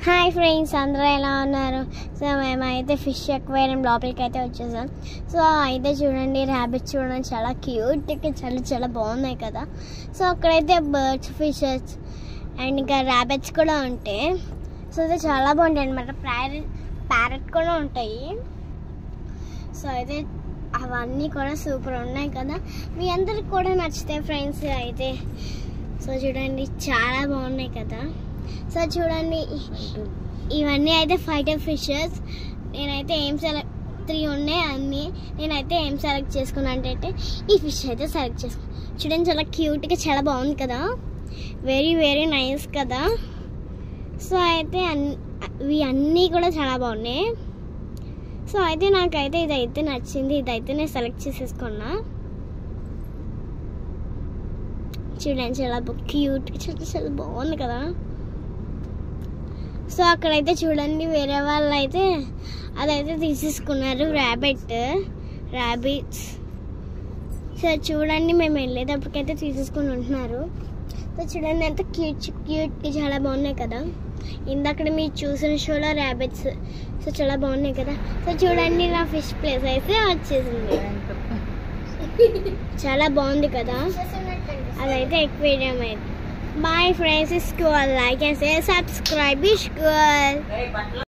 Hi friends, అందరూ ఎలా ఉన్నారు? సో మేమైతే ఫిష్ అక్వేరియం లోపలికి అయితే వచ్చేసాం. సో అయితే చూడండి, ర్యాబిట్స్ చూడండి చాలా క్యూట్గా చాలా బాగున్నాయి కదా. సో అక్కడైతే బర్డ్స్, ఫిషెస్ అండ్ ఇంకా ర్యాబిట్స్ కూడా ఉంటాయి. సో అయితే చాలా బాగుంటాయి అనమాట. ప్యారెట్ కూడా ఉంటాయి. సో అయితే అవన్నీ కూడా సూపర్ ఉన్నాయి కదా. మీ అందరికి కూడా నచ్చుతాయి ఫ్రెండ్స్. అయితే సో చూడండి చాలా బాగున్నాయి కదా. సో చూడండి, ఇవన్నీ అయితే ఫైటర్ ఫిషెస్. నేనైతే ఏం 3 ఉన్నాయి అన్నీ. నేనైతే ఏం సెలెక్ట్ చేసుకున్నాను అంటే ఈ ఫిష్ అయితే సెలెక్ట్ చేసుకున్నాను. చూడండి చాలా క్యూట్గా చాలా బాగుంది కదా, వెరీ నైస్ కదా. సో అయితే ఇవి అన్నీ కూడా చాలా బాగున్నాయి. సో అయితే నాకైతే ఇదైతే నచ్చింది. ఇదైతే నేను సెలెక్ట్ చేసేసుకున్నా. చూడండి చాలా క్యూట్గా చాలా బాగుంది కదా. సో అక్కడైతే చూడండి, వేరే వాళ్ళు అయితే అదైతే తీసేసుకున్నారు, ర్యాబిట్స్. సో చూడండి, మేము వెళ్ళేటప్పటికైతే తీసేసుకుని ఉంటున్నారు. సో చూడండి ఎంత క్యూట్గా చాలా బాగున్నాయి కదా. ఇందాక మీరు చూసిన షోలో ర్యాబిట్స్. సో చాలా బాగున్నాయి కదా. సో చూడండి, నా ఫిష్ ప్లేస్ అయితే వచ్చేసింది. చాలా బాగుంది కదా. అదైతే ఎక్వేరియం అయితే. Bye friends, it's cool. Like and say subscribe, it's cool.